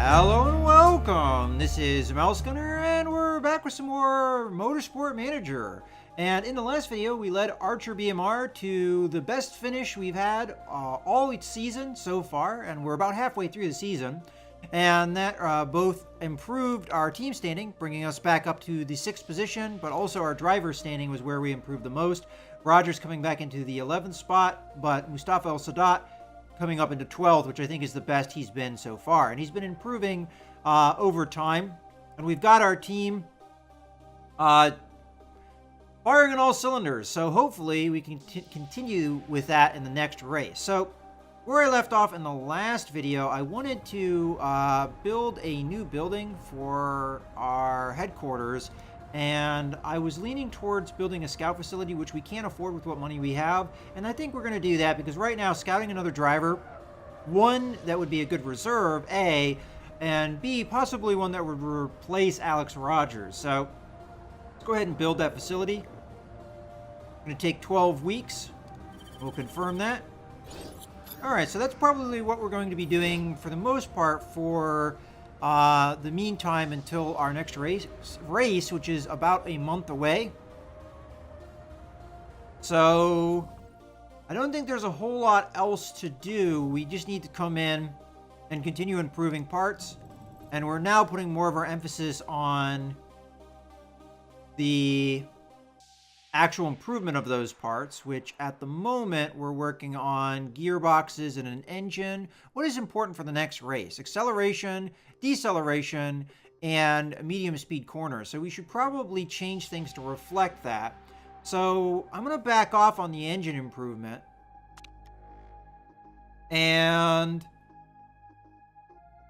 Hello and welcome. This is Mouse Gunner, and we're back with some more Motorsport Manager. And in the last video, we led Archer BMR to the best finish we've had all season so far, and we're about halfway through the season. And that both improved our team standing, bringing us back up to the 6th position, but also our driver standing was where we improved the most. Rogers coming back into the 11th spot, but Mustafa El Sadat coming up into 12th, which I think is the best he's been so far. And he's been improving over time. And we've got our team firing on all cylinders. So hopefully we can continue with that in the next race. So where I left off in the last video, I wanted to build a new building for our headquarters. And I was leaning towards building a scout facility, which we can't afford with what money we have. And I think we're going to do that because right now, scouting another driver, one, that would be a good reserve, A, and B, possibly one that would replace Alex Rogers. So let's go ahead and build that facility. It's going to take 12 weeks. We'll confirm that. All right, so that's probably what we're going to be doing for the most part for the meantime until our next race, which is about a month away. So I don't think there's a whole lot else to do. We just need to come in and continue improving parts. And we're now putting more of our emphasis on the actual improvement of those parts, which at the moment we're working on gearboxes and an engine. What is important for the next race? Acceleration, deceleration, and medium speed corners. So we should probably change things to reflect that. So I'm going to back off on the engine improvement. And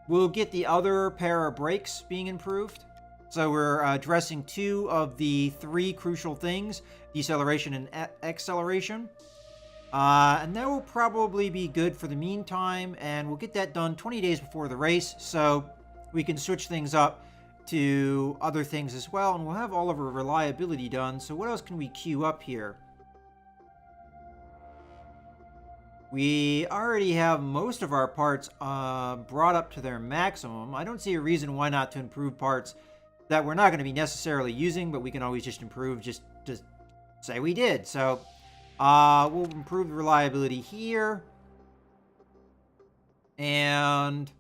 we'll get the other pair of brakes being improved. So we're addressing 2 of the 3 crucial things, deceleration and acceleration. And that will probably be good for the meantime, and we'll get that done 20 days before the race, so we can switch things up to other things as well, and we'll have all of our reliability done. So what else can we queue up here? We already have most of our parts brought up to their maximum. I don't see a reason why not to improve parts that we're not going to be necessarily using, but we can always just improve, just say we did. So we'll improve the reliability here. And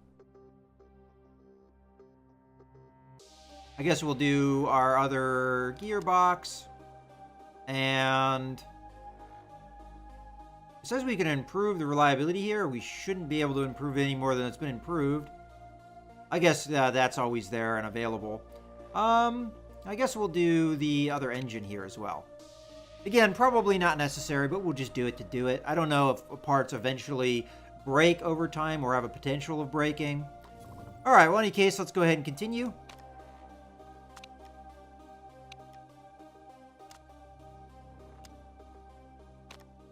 I guess we'll do our other gearbox. And it says we can improve the reliability here. We shouldn't be able to improve any more than it's been improved. I guess that's always there and available. I guess we'll do the other engine here as well. Again, probably not necessary, but we'll just do it to do it. I don't know if parts eventually break over time or have a potential of breaking. All right, well, in any case, let's go ahead and continue.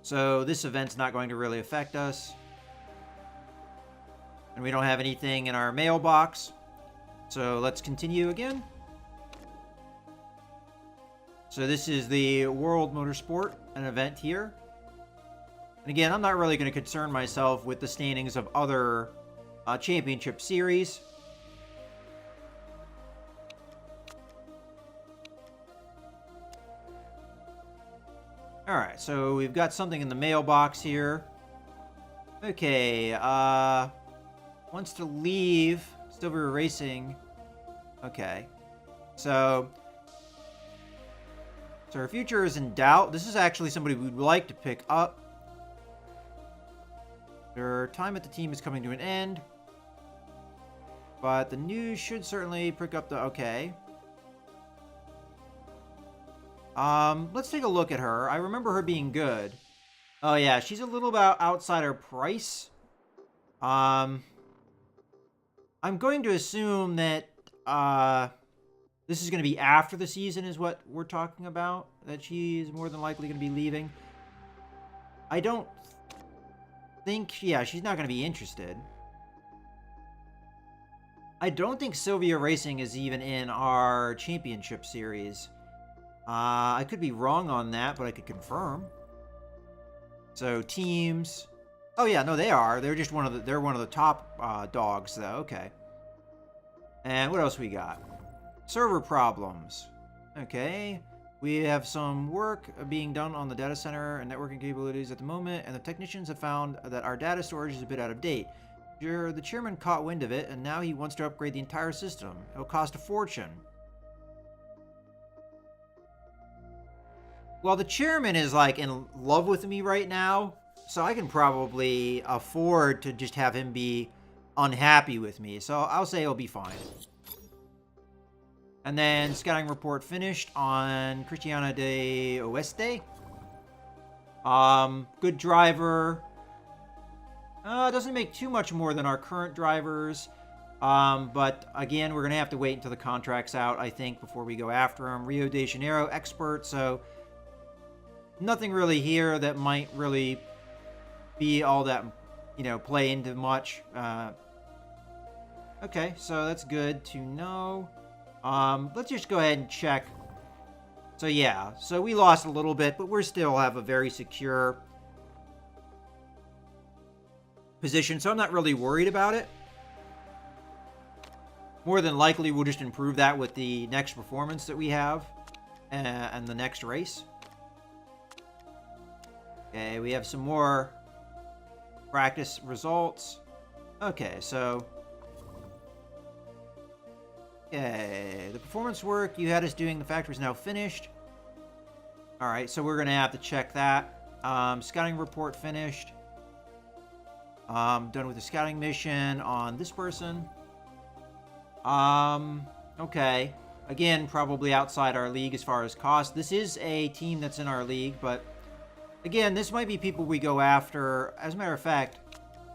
So this event's not going to really affect us. And we don't have anything in our mailbox. So let's continue again. So this is the World Motorsport, an event here. And again, I'm not really going to concern myself with the standings of other championship series. Alright, so we've got something in the mailbox here. Okay, wants to leave Silver Racing. Okay, so our future is in doubt. This is actually somebody we'd like to pick up. Their time at the team is coming to an end. But the news should certainly pick up the... Okay. Let's take a look at her. I remember her being good. Oh, yeah. She's a little bit outside her price. I'm going to assume that... this is going to be after the season is what we're talking about. That she's more than likely going to be leaving. I don't think... Yeah, she's not going to be interested. I don't think Sylvia Racing is even in our championship series. I could be wrong on that, but I could confirm. So, teams... Oh, yeah, no, they are. They're just one of the... They're one of the top dogs, though. Okay. And what else we got? Server problems. Okay. We have some work being done on the data center and networking capabilities at the moment, and the technicians have found that our data storage is a bit out of date. The chairman caught wind of it, and now he wants to upgrade the entire system. It'll cost a fortune. Well, the chairman is like in love with me right now, so I can probably afford to just have him be unhappy with me. So I'll say it'll be fine. And then scouting report finished on Cristiana de Oeste. Good driver. Doesn't make too much more than our current drivers. But again, we're going to have to wait until the contract's out, I think, before we go after him. Rio de Janeiro expert, so nothing really here that might really be all that, play into much. Okay, so that's good to know. Let's just go ahead and check. So yeah, so we lost a little bit, but we still have a very secure position, so I'm not really worried about it. More than likely, we'll just improve that with the next performance that we have and the next race. Okay, we have some more practice results. Okay, so okay, the performance work you had us doing the factory is now finished. All right, so we're going to have to check that. Scouting report finished. Done with the scouting mission on this person. Okay. Again, probably outside our league as far as cost. This is a team that's in our league, but again, this might be people we go after. As a matter of fact,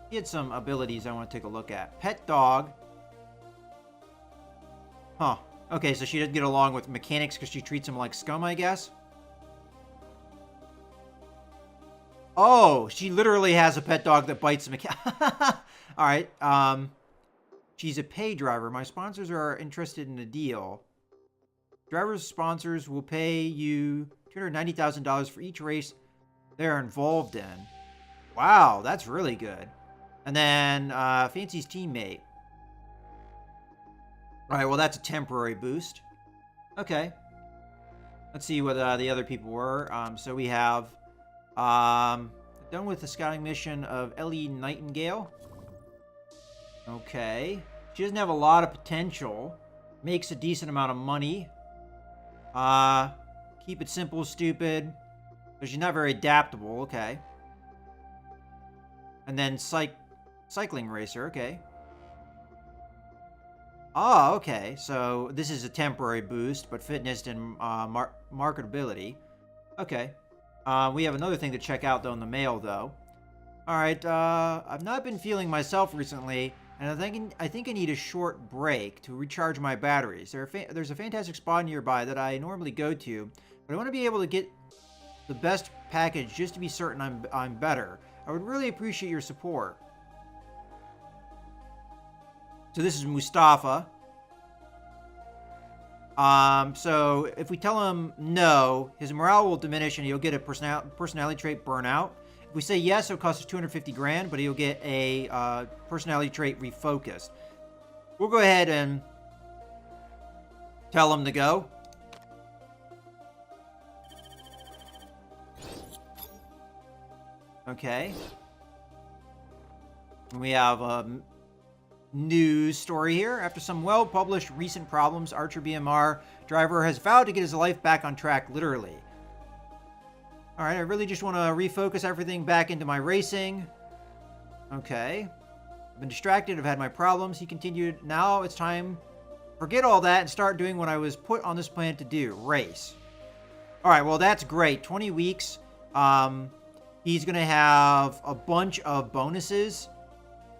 he had some abilities I want to take a look at. Pet dog. Huh. Okay, so she doesn't get along with mechanics because she treats him like scum, I guess. Oh, she literally has a pet dog that bites the mechanic. All right. She's a pay driver. My sponsors are interested in a deal. Driver's sponsors will pay you $290,000 for each race they're involved in. Wow, that's really good. And then Fancy's teammate. All right, well, that's a temporary boost. Okay. Let's see what the other people were. So we have done with the scouting mission of Ellie Nightingale. Okay. She doesn't have a lot of potential. Makes a decent amount of money. Keep it simple, stupid. But she's not very adaptable. Okay. And then cycling racer. Okay. Oh, okay. So this is a temporary boost, but fitness and marketability. Okay. We have another thing to check out, though, in the mail, though. All right. I've not been feeling myself recently, and I think I need a short break to recharge my batteries. There's a fantastic spa nearby that I normally go to, but I want to be able to get the best package just to be certain I'm better. I would really appreciate your support. So this is Mustafa. So if we tell him no, his morale will diminish and he'll get a personality trait burnout. If we say yes, it'll cost us 250 grand, but he'll get a personality trait refocused. We'll go ahead and tell him to go. Okay. We have news story here. After some well-published recent problems, Archer BMR driver has vowed to get his life back on track, literally. All right, I really just want to refocus everything back into my racing. Okay. I've been distracted. I've had my problems. He continued. Now it's time. Forget all that and start doing what I was put on this planet to do. Race. All right, well, that's great. 20 weeks. He's going to have a bunch of bonuses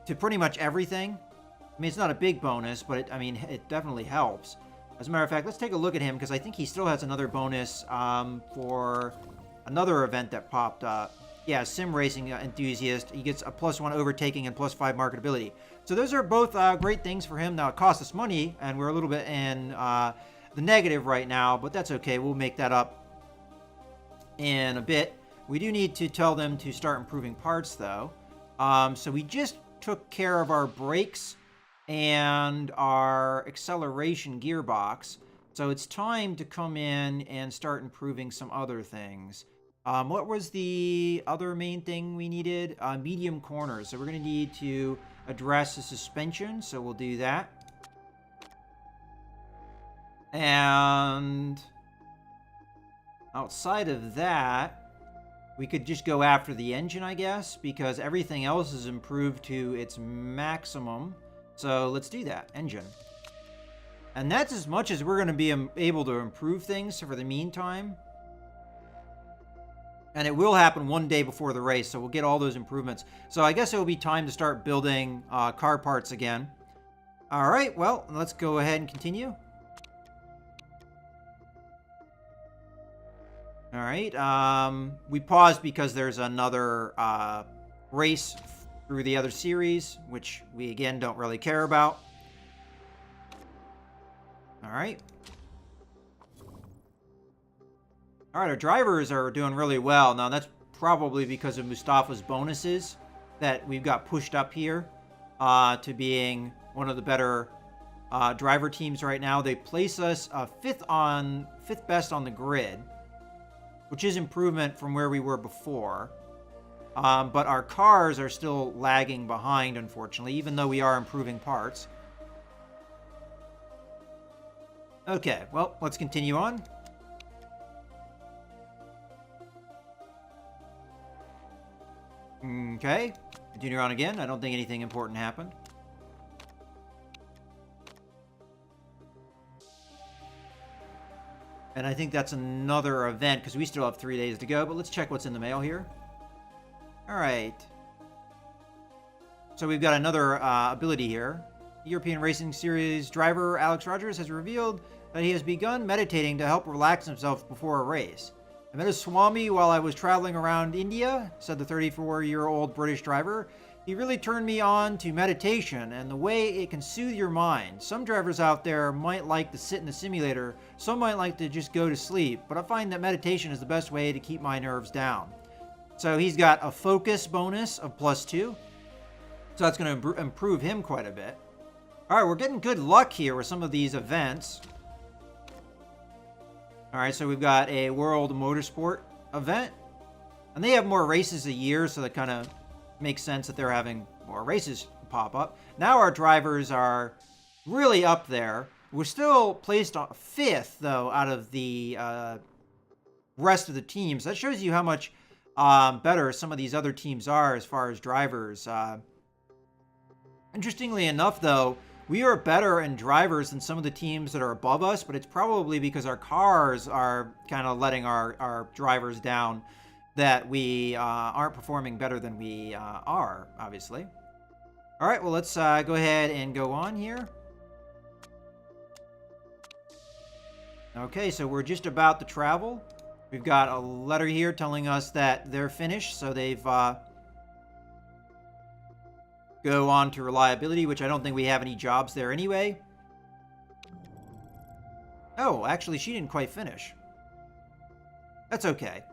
to pretty much everything. I mean, it's not a big bonus, but it definitely helps. As a matter of fact, let's take a look at him because I think he still has another bonus for another event that popped up. Yeah, sim racing enthusiast. He gets a +1 overtaking and +5 marketability. So those are both great things for him. Now, it costs us money, and we're a little bit in the negative right now, but that's okay. We'll make that up in a bit. We do need to tell them to start improving parts, though. So we just took care of our brakes. and our acceleration gearbox. So it's time to come in and start improving some other things. What was the other main thing we needed? Medium corners. So we're going to need to address the suspension. So we'll do that. And outside of that, we could just go after the engine, I guess, because everything else is improved to its maximum. So let's do that. Engine. And that's as much as we're going to be able to improve things for the meantime. And it will happen one day before the race, so we'll get all those improvements. So I guess it will be time to start building car parts again. All right, well, let's go ahead and continue. All right, we paused because there's another race through the other series, which we, again, don't really care about. All right. All right, our drivers are doing really well. Now, that's probably because of Mustafa's bonuses that we've got pushed up here to being one of the better driver teams right now. They place us fifth best on the grid, which is improvement from where we were before. But our cars are still lagging behind, unfortunately, even though we are improving parts. Okay, well, let's continue on. Okay, continue on again. I don't think anything important happened. And I think that's another event because we still have 3 days to go, but let's check what's in the mail here. All right. So we've got another ability here. European Racing Series driver Alex Rogers has revealed that he has begun meditating to help relax himself before a race. I met a Swami while I was traveling around India, said the 34-year-old British driver. He really turned me on to meditation and the way it can soothe your mind. Some drivers out there might like to sit in the simulator, some might like to just go to sleep, but I find that meditation is the best way to keep my nerves down. So he's got a focus bonus of +2, so that's going to improve him quite a bit. All right, we're getting good luck here with some of these events. All right, so we've got a World Motorsport event, and they have more races a year, so that kind of makes sense that they're having more races pop up. Now our drivers are really up there. We're still placed on 5th, though, out of the rest of the teams. That shows you how much better some of these other teams are as far as drivers. Interestingly enough, though, we are better in drivers than some of the teams that are above us, but it's probably because our cars are kind of letting our drivers down that we aren't performing better than we are, obviously. All right, well, let's go ahead and go on here. Okay, so we're just about to travel. We've got a letter here telling us that they're finished, so they've go on to reliability, which I don't think we have any jobs there anyway. Oh, actually, she didn't quite finish. That's okay.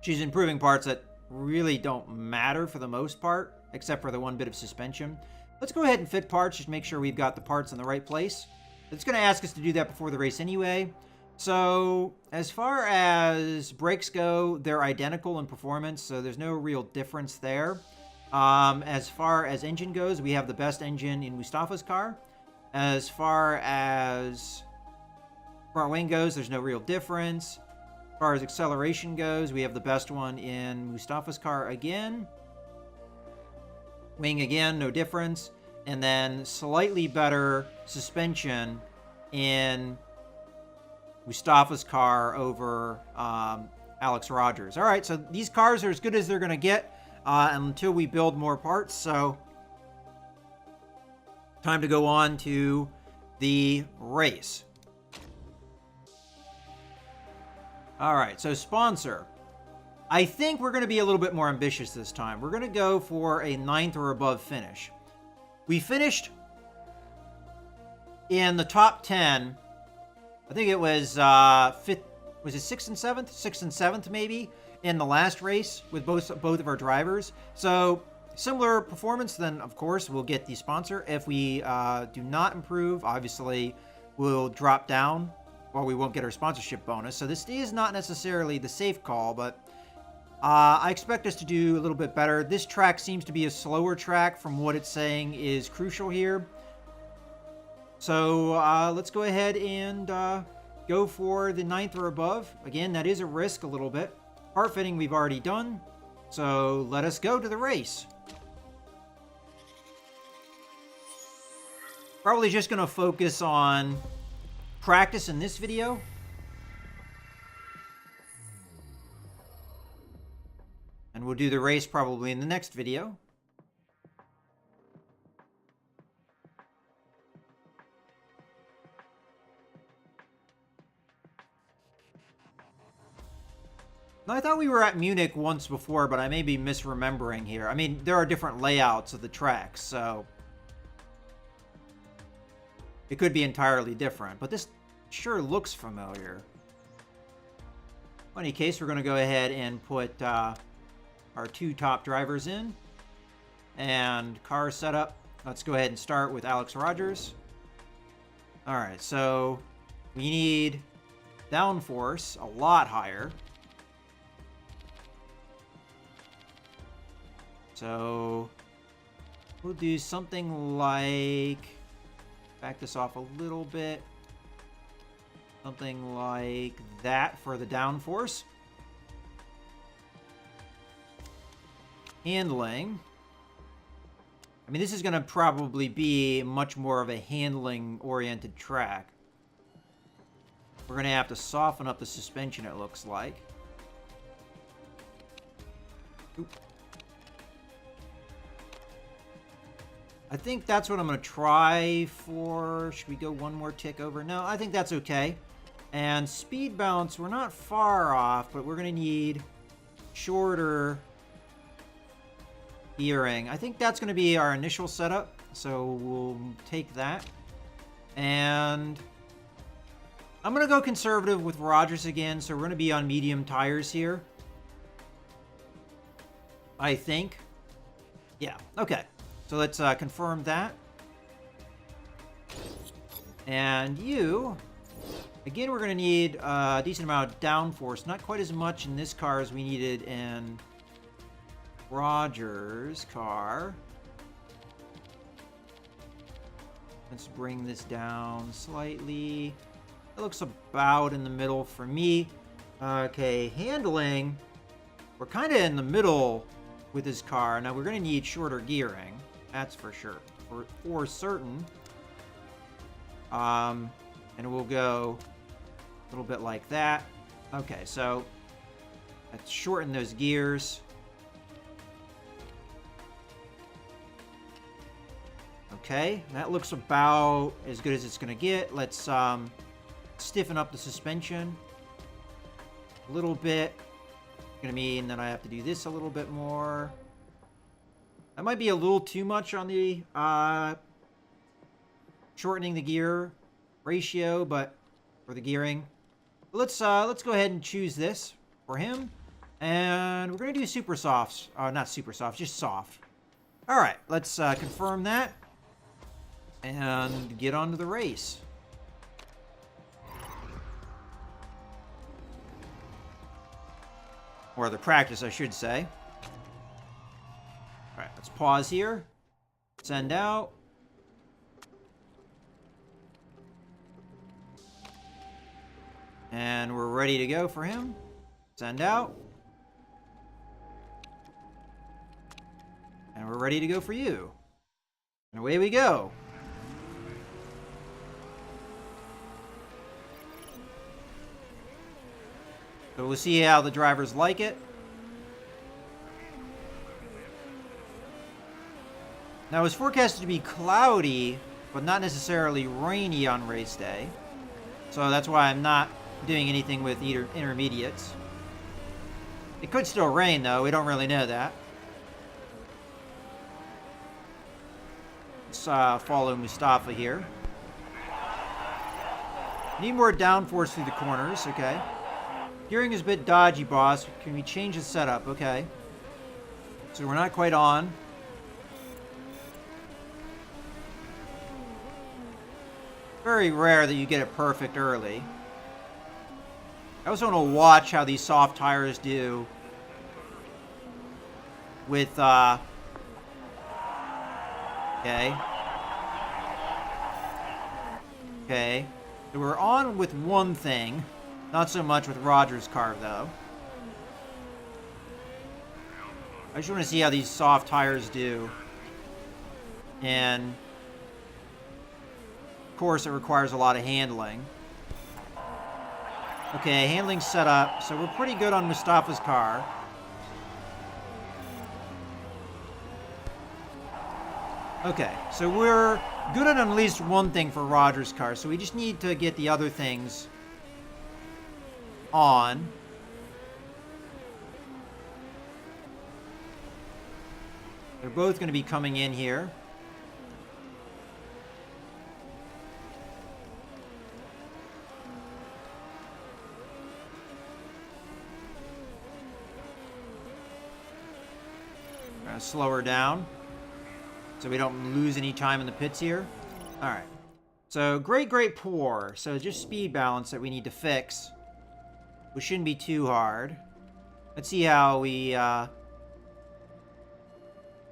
She's improving parts that really don't matter for the most part, except for the one bit of suspension. Let's go ahead and fit parts, just make sure we've got the parts in the right place. It's going to ask us to do that before the race anyway. So, as far as brakes go, they're identical in performance, so there's no real difference there. As far as engine goes, we have the best engine in Mustafa's car. As far as front wing goes, there's no real difference. As far as acceleration goes, we have the best one in Mustafa's car again. Wing again, no difference. And then slightly better suspension in Mustafa's car over Alex Rogers. All right, so these cars are as good as they're going to get until we build more parts. So time to go on to the race. All right, so sponsor. I think we're going to be a little bit more ambitious this time. We're going to go for a 9th or above finish. We finished in the top 10. I think it was 5th. Was it 6th and 7th? 6th and 7th maybe in the last race with both of our drivers. So similar performance, then of course we'll get the sponsor. If we do not improve, obviously we'll drop down, or we won't get our sponsorship bonus. So this is not necessarily the safe call, but I expect us to do a little bit better. This track seems to be a slower track from what it's saying is crucial here. So let's go ahead and go for the 9th or above. Again, that is a risk a little bit. Part fitting we've already done. So let us go to the race. Probably just going to focus on practice in this video. And we'll do the race probably in the next video. Now, I thought we were at Munich once before, but I may be misremembering here. I mean, there are different layouts of the tracks, so it could be entirely different, but this sure looks familiar. In any case, we're going to go ahead and put our 2 top drivers in. And car setup. Let's go ahead and start with Alex Rogers. Alright, so we need downforce a lot higher. So we'll do something like, back this off a little bit, something like that for the downforce. Handling. I mean, this is going to probably be much more of a handling-oriented track. We're going to have to soften up the suspension, it looks like. Oop. I think that's what I'm going to try for. Should we go one more tick over? No, I think that's okay. And speed bounce, we're not far off, but we're going to need shorter gearing. I think that's going to be our initial setup, so we'll take that. And I'm going to go conservative with Rogers again, so we're going to be on medium tires here. I think. Yeah, okay. So let's confirm that. And you, again, we're going to need a decent amount of downforce. Not quite as much in this car as we needed in Rogers' car. Let's bring this down slightly. It looks about in the middle for me. Okay, handling. We're kind of in the middle with this car. Now, we're going to need shorter gearing. That's for sure. For certain. And we'll go a little bit like that. Okay, so let's shorten those gears. Okay, that looks about as good as it's going to get. Let's stiffen up the suspension a little bit. Going to mean that I have to do this a little bit more. That might be a little too much on the shortening the gear ratio, but for the gearing, let's go ahead and choose this for him, and we're going to do super softs. Not super soft, just soft. All right, let's confirm that and get on to the race. Or the practice, I should say. All right, let's pause here. Send out. And we're ready to go for him. Send out. And we're ready to go for you. And away we go. So we'll see how the drivers like it. Now, it's forecasted to be cloudy, but not necessarily rainy on race day. So that's why I'm not doing anything with either intermediates. It could still rain, though. We don't really know that. Let's follow Mustafa here. Need more downforce through the corners. Okay. Gearing is a bit dodgy, boss. Can we change the setup? Okay. So we're not quite on. Very rare that you get it perfect early. I also want to watch how these soft tires do with, okay. Okay. So we're on with one thing. Not so much with Roger's car, though. I just want to see how these soft tires do. And, of course, it requires a lot of handling. Okay, handling's set up, so we're pretty good on Mustafa's car. Okay, so we're good at least one thing for Roger's car, so we just need to get the other things on. They're both going to be coming in here. Slow her down so we don't lose any time in the pits here. All right. So great, poor. So just speed balance that we need to fix, which shouldn't be too hard. Let's see how we,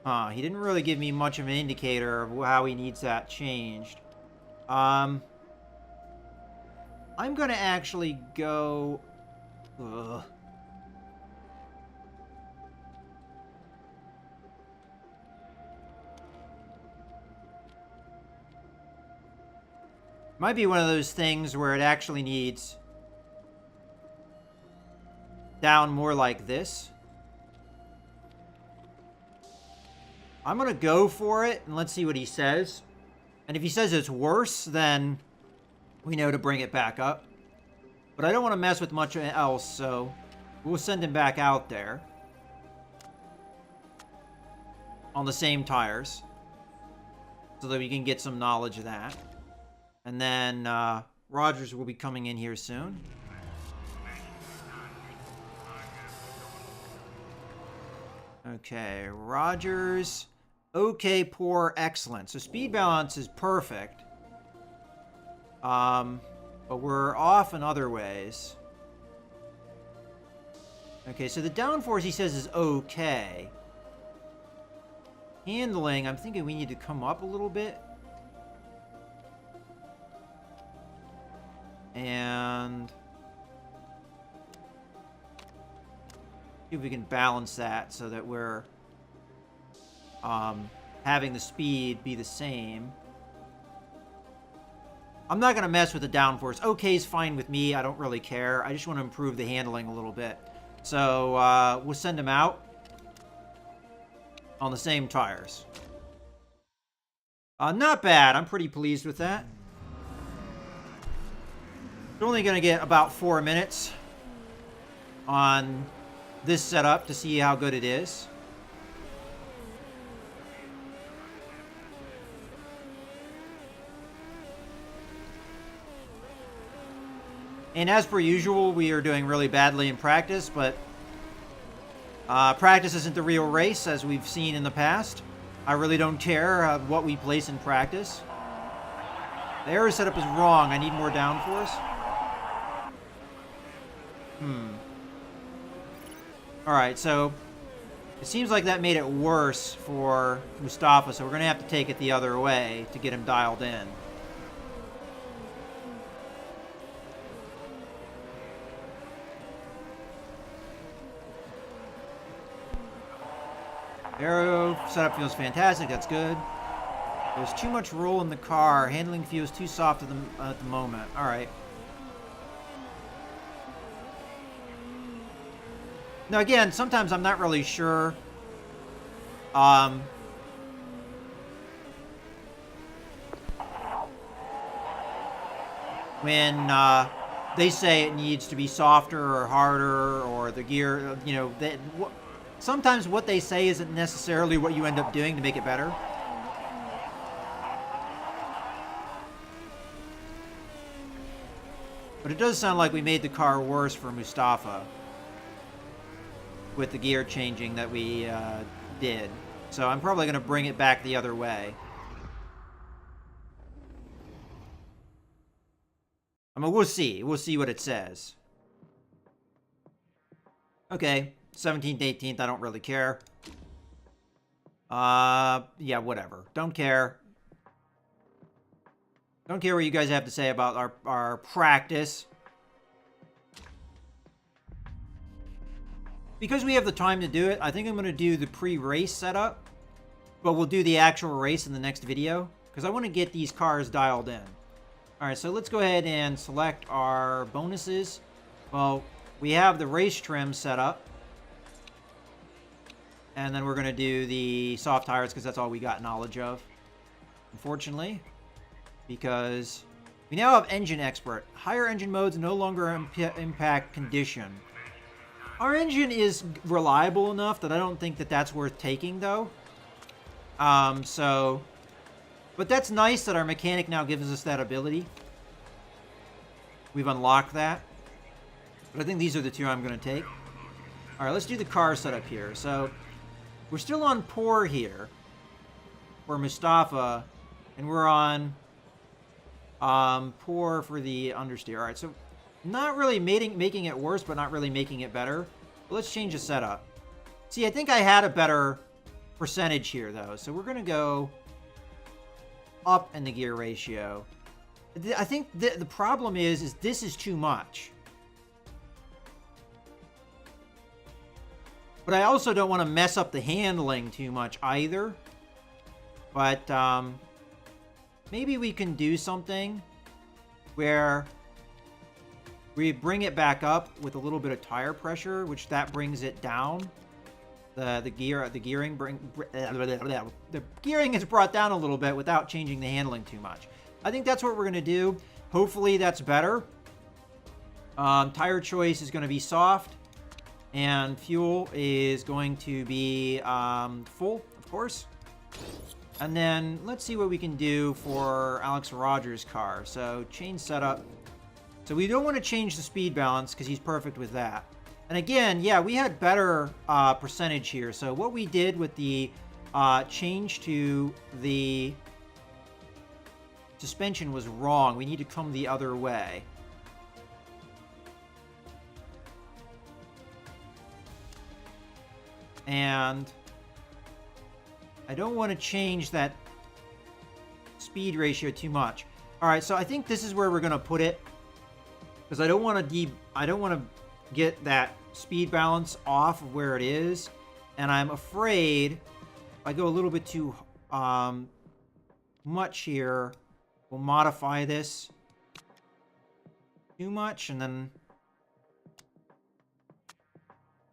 he didn't really give me much of an indicator of how he needs that changed. I'm going to actually go... Ugh. Might be one of those things where it actually needs down more like this. I'm going to go for it, and let's see what he says. And if he says it's worse, then we know to bring it back up. But I don't want to mess with much else, so we'll send him back out there on the same tires so that we can get some knowledge of that. And then Rogers will be coming in here soon. Okay, Rogers. Okay, poor, excellent. So speed balance is perfect. But we're off in other ways. Okay, so the downforce he says is okay. Handling, I'm thinking we need to come up a little bit. And see if we can balance that so that we're having the speed be the same. I'm not going to mess with the downforce. Okay is fine with me. I don't really care. I just want to improve the handling a little bit. So we'll send him out on the same tires. Not bad. I'm pretty pleased with that. We're only going to get about 4 minutes on this setup to see how good it is. And as per usual, we are doing really badly in practice, but practice isn't the real race, as we've seen in the past. I really don't care what we place in practice. The aero setup is wrong. I need more downforce. Alright, so it seems like that made it worse for Mustafa, so we're going to have to take it the other way to get him dialed in. Aero setup feels fantastic. That's good. There's too much roll in the car. Handling feels too soft at the moment. Alright. Now again, sometimes I'm not really sure when they say it needs to be softer or harder or the gear, you know, sometimes what they say isn't necessarily what you end up doing to make it better. But it does sound like we made the car worse for Mustafa with the gear changing that we did. So I'm probably going to bring it back the other way. I mean, we'll see. We'll see what it says. Okay, 17th, 18th, I don't really care. Yeah, whatever. Don't care. Don't care what you guys have to say about our practice. Because we have the time to do it, I think I'm going to do the pre-race setup. But we'll do the actual race in the next video. Because I want to get these cars dialed in. Alright, so let's go ahead and select our bonuses. Well, we have the race trim set up. And then we're going to do the soft tires because that's all we got knowledge of. Unfortunately. Because we now have engine expert. Higher engine modes no longer impact condition. Our engine is reliable enough that I don't think that that's worth taking, though. But that's nice that our mechanic now gives us that ability. We've unlocked that. But I think these are the two I'm going to take. All right, let's do the car setup here. So we're still on poor here for Mustafa, and we're on poor for the understeer. All right, so not really making it worse, but not really making it better. But let's change the setup. See, I think I had a better percentage here, though. So we're going to go up in the gear ratio. I think the problem is this is too much. But I also don't want to mess up the handling too much either. But maybe we can do something where we bring it back up with a little bit of tire pressure, which that brings it down. The gearing is brought down a little bit without changing the handling too much. I think that's what we're going to do. Hopefully that's better. Tire choice is going to be soft. And fuel is going to be full, of course. And then let's see what we can do for Alex Rogers' car. So change setup. So we don't want to change the speed balance because he's perfect with that. And again, yeah, we had better percentage here. So what we did with the change to the suspension was wrong. We need to come the other way. And I don't want to change that speed ratio too much. All right, so I think this is where we're going to put it, because I don't want to get that speed balance off of where it is, and I'm afraid if I go a little bit too much here, we'll modify this too much, and then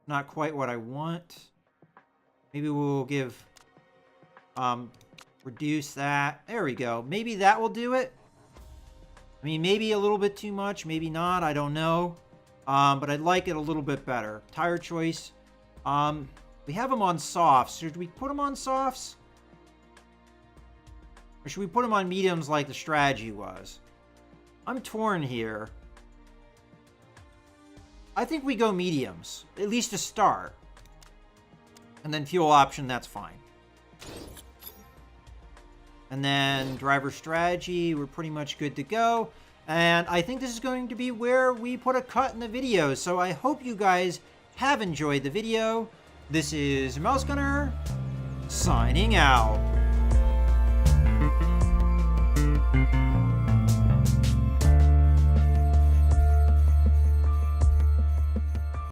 not quite what I want. Maybe we'll give, reduce that. There we go. Maybe that will do it. I mean, maybe a little bit too much, maybe not. I don't know. But I'd like it a little bit better. Tire choice. We have them on softs. Should we put them on softs? Or should we put them on mediums like the strategy was? I'm torn here. I think we go mediums, at least to start. And then fuel option, that's fine. And then driver strategy, we're pretty much good to go. And I think this is going to be where we put a cut in the video. So I hope you guys have enjoyed the video. This is Mouse Gunner, signing out.